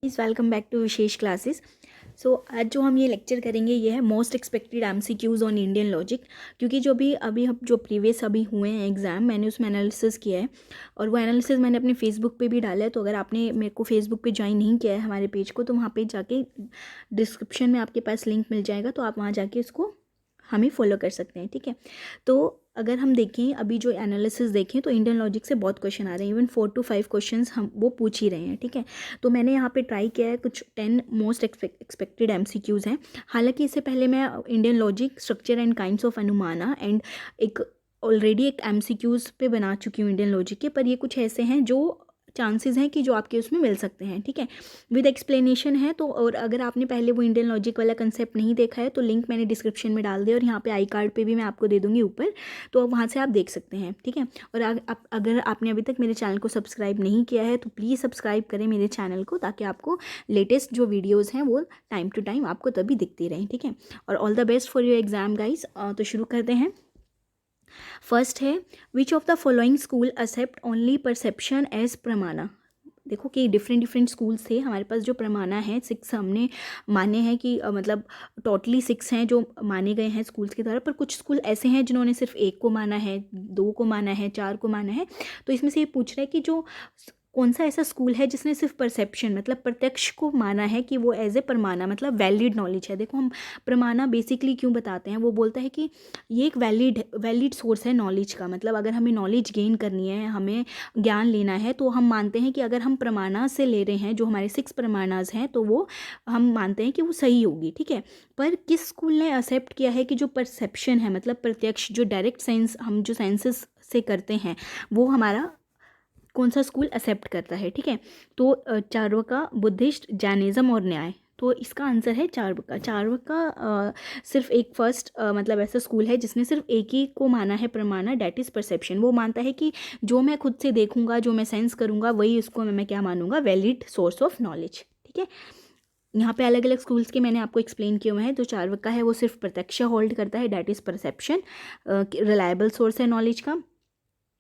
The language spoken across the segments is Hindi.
Please welcome back to Vishesh classes. So आज जो हम ये लेक्चर करेंगे ये है most expected MCQs on Indian logic. क्योंकि जो भी अभी हम जो प्रीवियस अभी हुए हैं एग्ज़ाम, मैंने उसमें एनालिसिस किया है और वो एनालिसिस मैंने अपने फेसबुक पे भी डाला है। तो अगर आपने मेरे को फेसबुक पे ज्वाइन नहीं किया है हमारे पेज को, तो वहाँ पे जाके डिस्क्रिप्शन में आपके पास लिंक मिल जाएगा, तो आप वहाँ जाके उसको हमें फॉलो कर सकते हैं। ठीक है, तो अगर हम देखें अभी जो एनालिसिस देखें तो इंडियन लॉजिक से बहुत क्वेश्चन आ रहे हैं, इवन 4 to 5 क्वेश्चंस हम वो पूछ ही रहे हैं। ठीक है, तो मैंने यहाँ पे ट्राई किया है, कुछ 10 मोस्ट एक्सपेक्टेड एमसीक्यूज़ हैं। हालांकि इससे पहले मैं Indian logic structure and kinds of anumana and एक ऑलरेडी एक एमसीक्यूज़ पे बना चुकी हूँ इंडियन लॉजिक के, पर ये कुछ ऐसे हैं जो चांसेस हैं कि जो आपके उसमें मिल सकते हैं। ठीक है, विद एक्सप्लेनेशन है। तो और अगर आपने पहले वो इंडियन लॉजिक वाला कंसेप्ट नहीं देखा है तो लिंक मैंने डिस्क्रिप्शन में डाल दिया और यहाँ पे आई कार्ड पे भी मैं आपको दे दूँगी ऊपर, तो वहाँ से आप देख सकते हैं। ठीक है, और अगर आपने अभी तक मेरे चैनल को सब्सक्राइब नहीं किया है तो प्लीज़ सब्सक्राइब करें मेरे चैनल को, ताकि आपको लेटेस्ट जो वीडियोज़ हैं वो टाइम टू टाइम आपको तभी दिखती रहें। ठीक है, और all the best for your exam guys. तो शुरू करते हैं। फर्स्ट है, which of the following school accept only perception as pramana. देखो कि डिफरेंट डिफरेंट स्कूल्स थे हमारे पास, जो प्रमाणा है 6 हमने माने हैं कि मतलब टोटली 6 हैं जो माने गए हैं स्कूल्स के द्वारा, पर कुछ स्कूल ऐसे हैं जिन्होंने सिर्फ 1 को माना है, 2 को माना है, 4 को माना है। तो इसमें से ये पूछ रहा है कि जो कौन सा ऐसा स्कूल है जिसने सिर्फ परसेप्शन मतलब प्रत्यक्ष को माना है कि वो एज ए प्रमाणा मतलब वैलिड नॉलेज है। देखो हम प्रमाणा बेसिकली क्यों बताते हैं, वो बोलता है कि ये एक वैलिड सोर्स है नॉलेज का। मतलब अगर हमें नॉलेज गेन करनी है, हमें ज्ञान लेना है, तो हम मानते हैं कि अगर हम प्रमाणा से ले रहे हैं, जो हमारे 6 प्रमाणाज हैं, तो वो हम मानते हैं कि वो सही होगी। ठीक है, पर किस स्कूल ने एक्सेप्ट किया है कि जो परसेप्शन है मतलब प्रत्यक्ष, जो डायरेक्ट सेंस हम जो सेंसेस से करते हैं, वो हमारा कौन सा स्कूल एक्सेप्ट करता है। ठीक है, तो चार्वाका, बुद्धिस्ट, जैनिज्म और न्याय। तो इसका आंसर है चार्वाका। चार्वाका सिर्फ एक फर्स्ट मतलब ऐसा स्कूल है जिसने सिर्फ एक ही को माना है प्रमाणा, डैट इज़ परसेप्शन। वो मानता है कि जो मैं खुद से देखूंगा, जो मैं सेंस करूंगा, वही उसको मैं क्या मानूंगा, वैलिड सोर्स ऑफ नॉलेज। ठीक है, यहाँ पे अलग अलग स्कूल्स के मैंने आपको एक्सप्लेन किए हुए हैं। जो चार्वाका है वो सिर्फ प्रत्यक्ष होल्ड करता है, that is perception, reliable source है नॉलेज का।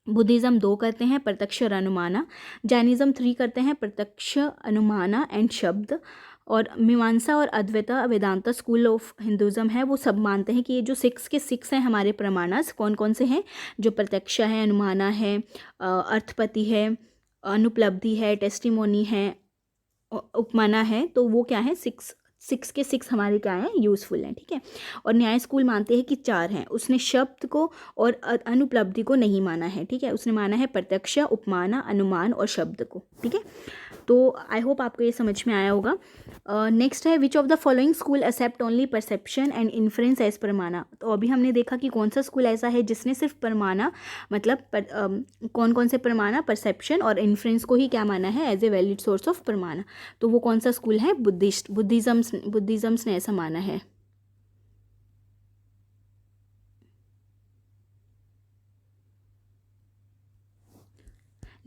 बुद्धिज़्म 2 करते हैं, प्रत्यक्ष और अनुमाना। जैनिज़्म 3 करते हैं, प्रत्यक्ष, अनुमाना एंड शब्द। और मीमांसा और अद्वैता वेदांता स्कूल ऑफ हिंदुज़्म है, वो सब मानते हैं कि ये जो 6 के 6 हैं हमारे प्रमाणास, कौन कौन से हैं, जो प्रत्यक्ष है, अनुमाना है, अर्थपति है, अनुपलब्धि है, टेस्टिमोनी है, उपमाना है, तो वो क्या है, 6 के 6 हमारे क्या हैं, यूज़फुल हैं। ठीक है, और न्याय स्कूल मानते हैं कि 4 हैं। उसने शब्द को और अनुपलब्धि को नहीं माना है। ठीक है, उसने माना है प्रत्यक्ष, उपमाना, अनुमान और शब्द को। ठीक है, तो आई होप आपको ये समझ में आया होगा। नेक्स्ट है, which of the following school accept only perception and inference as pramana. तो अभी हमने देखा कि कौन सा स्कूल ऐसा है जिसने सिर्फ प्रमाणा मतलब कौन कौन से प्रमाणा, परसेप्शन और इन्फ्रेंस को ही क्या माना है as a valid source of pramana. तो वो कौन सा स्कूल है, बुद्धिज़्म्स ने ऐसा माना है।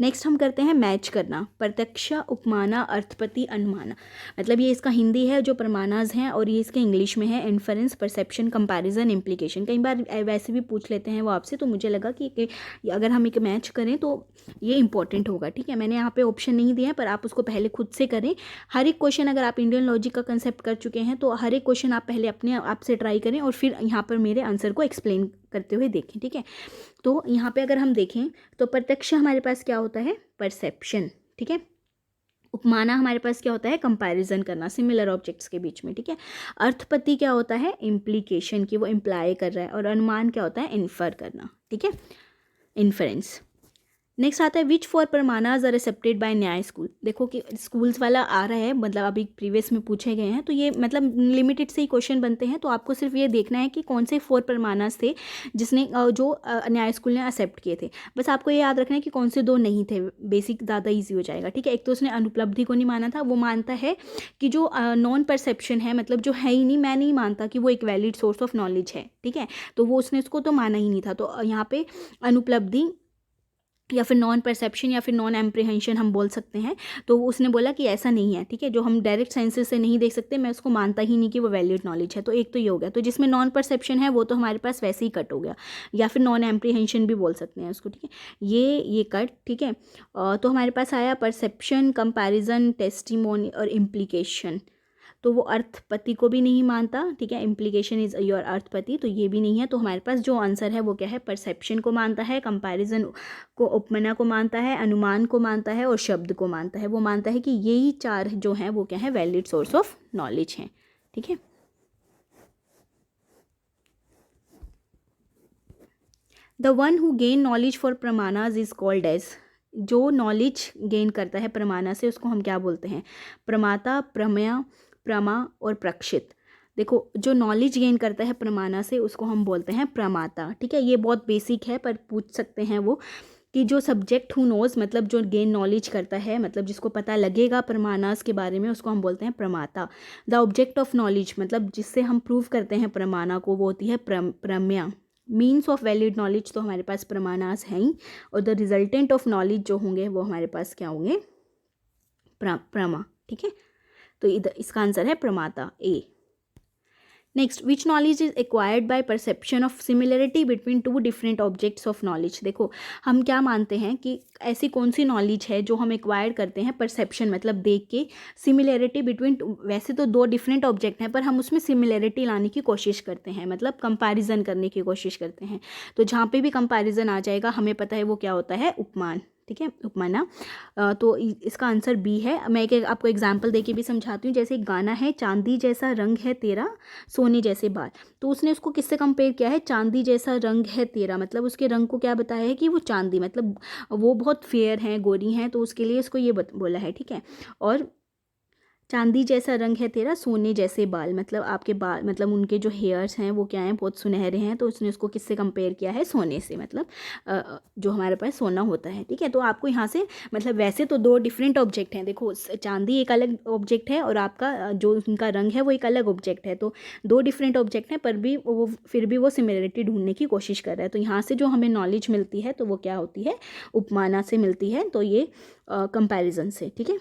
नेक्स्ट हम करते हैं मैच करना, प्रत्यक्ष, उपमाना, अर्थपति, अनुमाना। मतलब ये इसका हिंदी है जो प्रमाणाज हैं, और ये इसके इंग्लिश में है इन्फरेंस, परसेप्शन, कंपैरिजन, इम्प्लीकेशन। कई बार वैसे भी पूछ लेते हैं वो आपसे, तो मुझे लगा कि अगर हम एक मैच करें तो ये इंपॉर्टेंट होगा। ठीक है, मैंने यहाँ पे ऑप्शन नहीं दिया है, पर आप उसको पहले खुद से करें। हर एक क्वेश्चन, अगर आप इंडियन लॉजिक का कंसेप्ट कर चुके हैं तो हर एक क्वेश्चन आप पहले अपने आप से ट्राई करें और फिर यहाँ पर मेरे आंसर को एक्सप्लेन करते हुए देखें। ठीक है, तो यहाँ पे अगर हम देखें तो प्रत्यक्ष हमारे पास क्या होता है, परसेप्शन। ठीक है, उपमाना हमारे पास क्या होता है, कंपैरिजन करना सिमिलर ऑब्जेक्ट्स के बीच में। ठीक है, अर्थपति क्या होता है, इम्प्लीकेशन की वो इम्प्लाई कर रहा है, और अनुमान क्या होता है, इन्फर करना। ठीक है, इन्फरेंस। नेक्स्ट आता है, विच 4 प्रमाणाज आर एक्सेप्टेड बाय न्याय स्कूल। देखो कि स्कूल्स वाला आ रहा है, मतलब अभी प्रीवियस में पूछे गए हैं, तो ये मतलब लिमिटेड से ही क्वेश्चन बनते हैं। तो आपको सिर्फ ये देखना है कि कौन से 4 प्रमाणाज थे जिसने जो न्याय स्कूल ने एक्सेप्ट किए थे। बस आपको ये याद रखना है कि कौन से 2 नहीं थे, बेसिक ज़्यादा ईजी हो जाएगा। ठीक है, एक तो उसने अनुपलब्धि को नहीं माना था, वो मानता है कि जो नॉन परसेप्शन है, मतलब जो है ही नहीं, मैं नहीं मानता कि वो एक वैलिड सोर्स ऑफ नॉलेज है। ठीक है, तो वो उसने उसको तो माना ही नहीं था। तो यहाँ पे अनुपलब्धि या फिर नॉन परसेप्शन या फिर नॉन एम्प्रीहेंशन हम बोल सकते हैं। तो उसने बोला कि ऐसा नहीं है, ठीक है, जो हम डायरेक्ट सेंसेस से नहीं देख सकते, मैं उसको मानता ही नहीं कि वो वैलिड नॉलेज है। तो एक तो ये हो गया। तो जिसमें नॉन परसेप्शन है वो तो हमारे पास वैसे ही कट हो गया, या फिर नॉन एम्प्रीहेंशन भी बोल सकते हैं उसको, ठीक है, ये कट, ठीक है। तो हमारे पास आया परसेप्शन, कंपैरिजन, टेस्टिमोनी और इम्प्लीकेशन। तो वो अर्थपति को भी नहीं मानता, ठीक है, इम्प्लीकेशन इज योर अर्थपति, तो ये भी नहीं है। तो हमारे पास जो आंसर है वो क्या है, परसेप्शन को मानता है, कंपैरिजन को, उपमाना को मानता है, अनुमान को मानता है और शब्द को मानता है। वो मानता है कि यही चार जो हैं वो क्या है, वैलिड सोर्स ऑफ नॉलेज हैं, ठीक है। The one who gain knowledge for pramanas is called as, जो नॉलेज गेन करता है प्रमाणा से उसको हम क्या बोलते हैं, प्रमाता, प्रमेय, प्रमा और प्रक्षित। देखो, जो नॉलेज गेन करता है प्रमाणा से उसको हम बोलते हैं प्रमाता, ठीक है। ये बहुत बेसिक है पर पूछ सकते हैं वो, कि जो सब्जेक्ट हु नोज, मतलब जो गेन नॉलेज करता है, मतलब जिसको पता लगेगा प्रमाणास के बारे में, उसको हम बोलते हैं प्रमाता। द ऑब्जेक्ट ऑफ नॉलेज, मतलब जिससे हम प्रूव करते हैं प्रमाणा को, वो होती है प्रमेय। मीन्स ऑफ वैलिड नॉलेज तो हमारे पास प्रमाणास हैं ही, और द रिजल्टेंट ऑफ नॉलेज जो होंगे वो हमारे पास क्या होंगे, प्रमा, ठीक है। तो इधर इसका आंसर है प्रमाता, A. Next, which knowledge is acquired by perception of similarity between two different objects of knowledge. देखो, हम क्या मानते हैं कि ऐसी कौन सी नॉलेज है जो हम एक्वायर करते हैं परसेप्शन, मतलब देख के, सिमिलरिटी बिटवीन, वैसे तो दो डिफरेंट ऑब्जेक्ट हैं पर हम उसमें सिमिलरिटी लाने की कोशिश करते हैं, मतलब कंपैरिजन करने की कोशिश करते हैं। तो जहाँ पे भी कंपैरिजन आ जाएगा हमें पता है वो क्या होता है, उपमान, ठीक है, उपमाना। तो इसका आंसर बी है। मैं एक आपको एग्जांपल देके भी समझाती हूँ। जैसे एक गाना है, चांदी जैसा रंग है तेरा, सोने जैसे बाल। तो उसने उसको किससे कंपेयर किया है, चांदी जैसा रंग है तेरा, मतलब उसके रंग को क्या बताया है कि वो चांदी, मतलब वो बहुत फेयर हैं, गोरी हैं, तो उसके लिए इसको ये बोला है, ठीक है। और चांदी जैसा रंग है तेरा, सोने जैसे बाल, मतलब आपके बाल, मतलब उनके जो हेयर्स हैं वो क्या हैं, बहुत सुनहरे हैं। तो उसने उसको किससे कंपेयर किया है, सोने से, मतलब जो हमारे पास सोना होता है, ठीक है। तो आपको यहाँ से, मतलब वैसे तो दो डिफरेंट ऑब्जेक्ट हैं, देखो चांदी एक अलग ऑब्जेक्ट है और आपका जो उनका रंग है वो एक अलग ऑब्जेक्ट है। तो दो डिफरेंट ऑब्जेक्ट हैं पर भी वो फिर भी वो सिमिलरिटी ढूंढने की कोशिश कर रहा है। तो यहाँ से जो हमें नॉलेज मिलती है तो वो क्या होती है, उपमाना से मिलती है। तो ये कंपैरिजन से, ठीक है।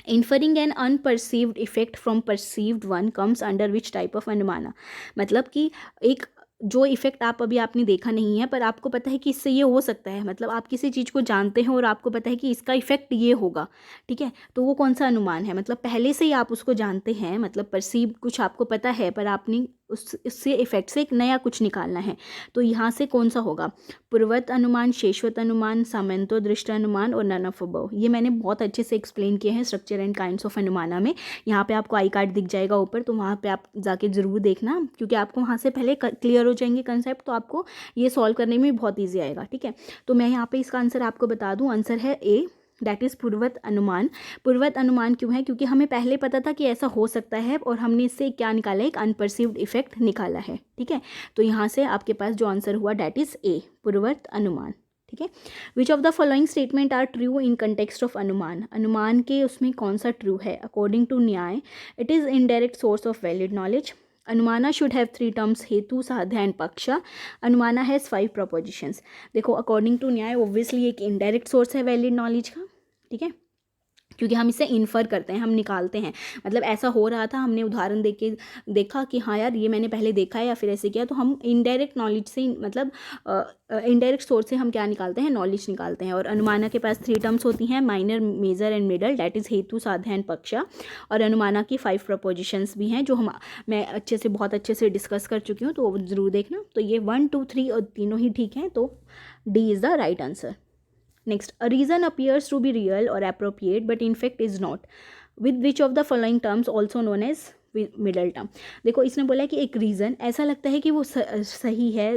Inferring an unperceived effect from perceived one comes under which type of अनुमाना, मतलब कि एक जो इफेक्ट आपने देखा नहीं है पर आपको पता है कि इससे ये हो सकता है, मतलब आप किसी चीज़ को जानते हैं और आपको पता है कि इसका इफेक्ट ये होगा, ठीक है। तो वो कौन सा अनुमान है, मतलब पहले से ही आप उसको जानते हैं, मतलब परसीव कुछ आपको पता है पर आपने उससे इफेक्ट से एक नया कुछ निकालना है। तो यहाँ से कौन सा होगा, पूर्वत अनुमान, शेषवत अनुमान, सामंतो दृष्ट अनुमान और नन ऑफ अबव। ये मैंने बहुत अच्छे से एक्सप्लेन किए हैं स्ट्रक्चर एंड काइंड्स ऑफ अनुमाना में। यहाँ पे आपको आई कार्ड दिख जाएगा ऊपर, तो वहाँ पे आप जाके ज़रूर देखना, क्योंकि आपको वहाँ से पहले क्लियर हो जाएंगे कंसेप्ट, तो आपको ये सॉल्व करने में बहुत ईजी आएगा, ठीक है। तो मैं यहाँ पे इसका आंसर आपको बता दूँ, आंसर है ए, दैट इज़ पूर्वत अनुमान। पूर्वत अनुमान क्यों है, क्योंकि हमें पहले पता था कि ऐसा हो सकता है और हमने इससे क्या निकाला है, एक अनपरसीव्ड इफेक्ट निकाला है, ठीक है। तो यहाँ से आपके पास जो आंसर हुआ दैट इज़ ए, पूर्वत अनुमान, ठीक है। Which of the following statement are true in context of anuman, अनुमान के उसमें कौन सा ट्रू है, according to Nyaya it is indirect source of valid knowledge, anumana should have 3 terms, hetu, sadhya and paksha, anumana has 5 propositions. देखो, अकॉर्डिंग टू न्याय ऑब्वियसली एक इनडायरेक्ट सोर्स है वैलिड नॉलेज का, ठीक है, क्योंकि हम इससे इन्फर करते हैं, हम निकालते हैं, मतलब ऐसा हो रहा था, हमने उदाहरण देख के देखा कि हाँ यार ये मैंने पहले देखा है या फिर ऐसे किया, तो हम इनडायरेक्ट नॉलेज से, मतलब इनडायरेक्ट सोर्स से हम क्या निकालते हैं, नॉलेज निकालते हैं। और अनुमाना के पास 3 टर्म्स होती हैं, minor, major and middle, that is hetu, sadhya and पक्षा। और अनुमाना की 5 प्रपोजिशंस भी हैं जो मैं बहुत अच्छे से डिस्कस कर चुकी हूँ, तो ज़रूर देखना। तो ये 1, 2, 3 और तीनों ही ठीक हैं, तो D is the right answer. Next, a reason appears to be real or appropriate but in fact is not. With which of the following terms also known as middle term? देखो, इसने बोला है कि एक रीज़न ऐसा लगता है कि वो सही है,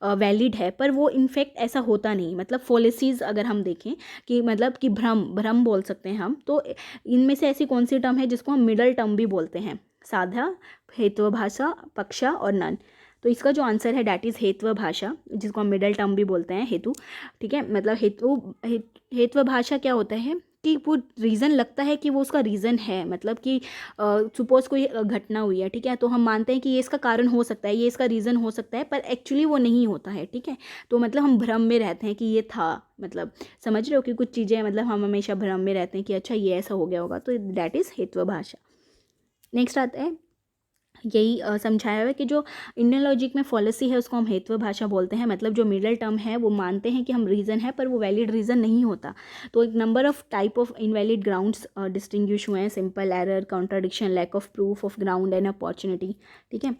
वैलिड है, पर वो इनफैक्ट ऐसा होता नहीं, मतलब फॉलिसीज अगर हम देखें कि मतलब कि भ्रम बोल सकते हैं हम। तो इनमें से ऐसी कौन सी टर्म है जिसको हम मिडल टर्म भी बोलते हैं, साधा, हेतु भाषा, पक्षा और नन। तो इसका जो आंसर है डैट इज़ हेत्व भाषा, जिसको हम मिडल टर्म भी बोलते हैं, हेतु, ठीक है। मतलब हेत्व भाषा क्या होता है, कि वो रीज़न लगता है कि वो उसका रीज़न है, मतलब कि सपोज़ कोई घटना हुई है, ठीक है, तो हम मानते हैं कि ये इसका कारण हो सकता है, ये इसका रीज़न हो सकता है, पर एक्चुअली वो नहीं होता है, ठीक है। तो मतलब हम भ्रम में रहते हैं कि ये था, मतलब समझ रहे हो कि कुछ चीज़ें मतलब हम हमेशा भ्रम में रहते हैं कि अच्छा ये ऐसा हो गया होगा, तो दैट इज़ हेतु भाषा। नेक्स्ट आता है, यही समझाया हुआ है कि जो इंडियन लॉजिक में फॉलिसी है उसको हम हेतु भाषा बोलते हैं, मतलब जो मिडल टर्म है वो मानते हैं कि हम रीज़न है पर वो वैलिड रीज़न नहीं होता। तो एक number of type of invalid grounds distinguish हुए हैं, simple error, contradiction, lack of proof of ground and opportunity, ठीक है।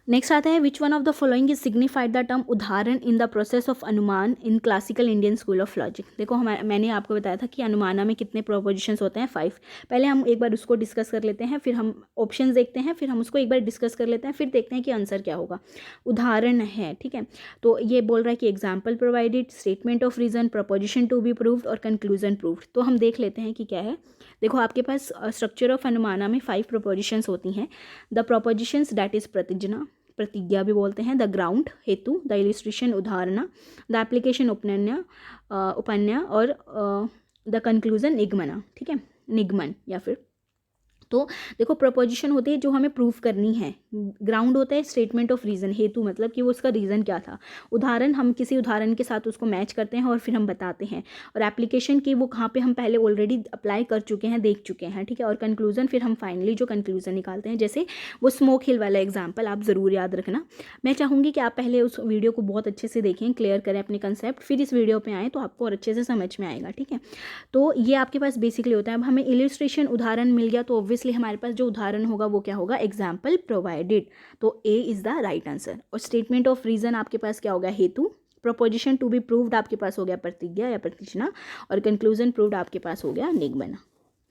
नेक्स्ट आता है, which one of the following is signified the term udaharana in the process of anumana in classical Indian school of logic. देखो मैंने आपको बताया था कि अनुमाना में कितने प्रोपोजिशंस होते हैं, 5। पहले हम एक बार उसको डिस्कस कर लेते हैं, फिर हम ऑप्शंस देखते हैं, फिर हम उसको एक बार डिस्कस कर लेते हैं, फिर देखते हैं कि आंसर क्या होगा। उदाहरण है, ठीक है, तो ये बोल रहा है कि example provided, statement of reason, proposition to be proved और कंक्लूजन प्रूव्ड। तो हम देख लेते हैं कि क्या है। देखो आपके पास स्ट्रक्चर ऑफ अनुमाना में 5 प्रोपोजिशंस होती हैं। द प्रोपोजिशंस दैट इज प्रतिजना, प्रतिज्ञा भी बोलते हैं, द ग्राउंड हेतु, द इलिस्ट्रेशन उदाहरणा, द एप्लीकेशन उपन्या और द कंक्लूजन निगमना, ठीक है, निगमन या फिर। तो देखो प्रपोजिशन होती है जो हमें प्रूफ करनी है, ग्राउंड होता है स्टेटमेंट ऑफ रीज़न, हेतु मतलब कि वो उसका रीज़न क्या था, उदाहरण हम किसी उदाहरण के साथ उसको मैच करते हैं और फिर हम बताते हैं, और एप्लीकेशन की वो कहाँ पे हम पहले ऑलरेडी अप्लाई कर चुके हैं, देख चुके हैं, ठीक है, और कंक्लूजन फिर हम फाइनली जो कंक्लूजन निकालते हैं। जैसे वो स्मोक हिल वाला एग्जाम्पल आप ज़रूर याद रखना। मैं चाहूँगी कि आप पहले उस वीडियो को बहुत अच्छे से देखें, क्लियर करें अपने कंसेप्ट, फिर इस वीडियो पर आएँ तो आपको और अच्छे से समझ में आएगा, ठीक है। तो ये आपके पास बेसिकली होता है। अब हमें इलिस्ट्रेशन उदाहरण मिल गया तो ऑब्वियसली हमारे पास जो उदाहरण होगा वो क्या होगा, एग्जाम्पल प्रोवाइडेड, तो A is the right answer. और स्टेटमेंट ऑफ रीजन आपके पास क्या होगा, हेतु, प्रोपोजिशन टू बी प्रूव्ड आपके पास हो गया प्रतिज्ञा या प्रतिष्ठा, और कंक्लूजन प्रूव्ड आपके पास हो गया निगमन,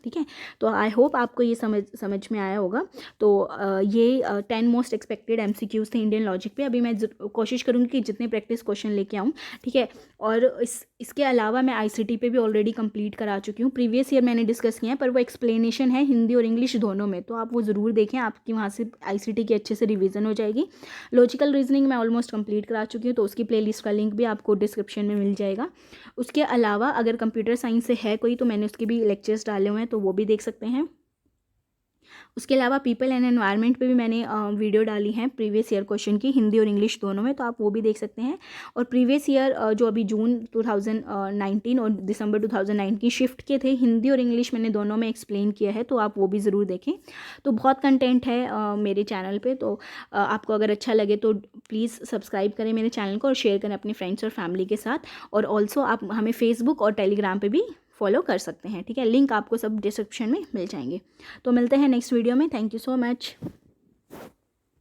ठीक है। तो आई होप आपको ये समझ में आया होगा। तो ये 10 मोस्ट एक्सपेक्टेड MCQs थे इंडियन लॉजिक पे। अभी मैं कोशिश करूँगी कि जितने प्रैक्टिस क्वेश्चन लेके आऊँ, ठीक है। और इसके अलावा मैं ICT पे भी ऑलरेडी कंप्लीट करा चुकी हूँ, प्रीवियस ईयर मैंने डिस्कस किया है, पर वो एक्सप्लेनेशन है हिंदी और इंग्लिश दोनों में, तो आप वो ज़रूर देखें, आपकी वहाँ से ICT की अच्छे से रिविज़न हो जाएगी। लॉजिकल रीजनिंग मैं ऑलमोस्ट कंप्लीट करा चुकी हूँ, तो उसकी प्लेलिस्ट का लिंक भी आपको डिस्क्रिप्शन में मिल जाएगा। उसके अलावा अगर कंप्यूटर साइंस से है कोई, तो मैंने उसके भी लेक्चर्स डाले हुए हैं, तो वो भी देख सकते हैं। उसके अलावा पीपल एंड एनवायरनमेंट पे भी मैंने वीडियो डाली है प्रीवियस ईयर क्वेश्चन की, हिंदी और इंग्लिश दोनों में, तो आप वो भी देख सकते हैं। और प्रीवियस ईयर जो अभी जून 2019 और दिसंबर 2019 की शिफ्ट के थे, हिंदी और इंग्लिश मैंने दोनों में एक्सप्लेन किया है, तो आप वो भी ज़रूर देखें। तो बहुत कंटेंट है मेरे चैनल पर, तो आपको अगर अच्छा लगे तो प्लीज़ सब्सक्राइब करें मेरे चैनल को और शेयर करें अपने फ्रेंड्स और फैमिली के साथ। और ऑल्सो आप हमें फेसबुक और टेलीग्राम पे भी फॉलो कर सकते हैं, ठीक है। लिंक आपको सब डिस्क्रिप्शन में मिल जाएंगे। तो मिलते हैं नेक्स्ट वीडियो में। Thank you so much.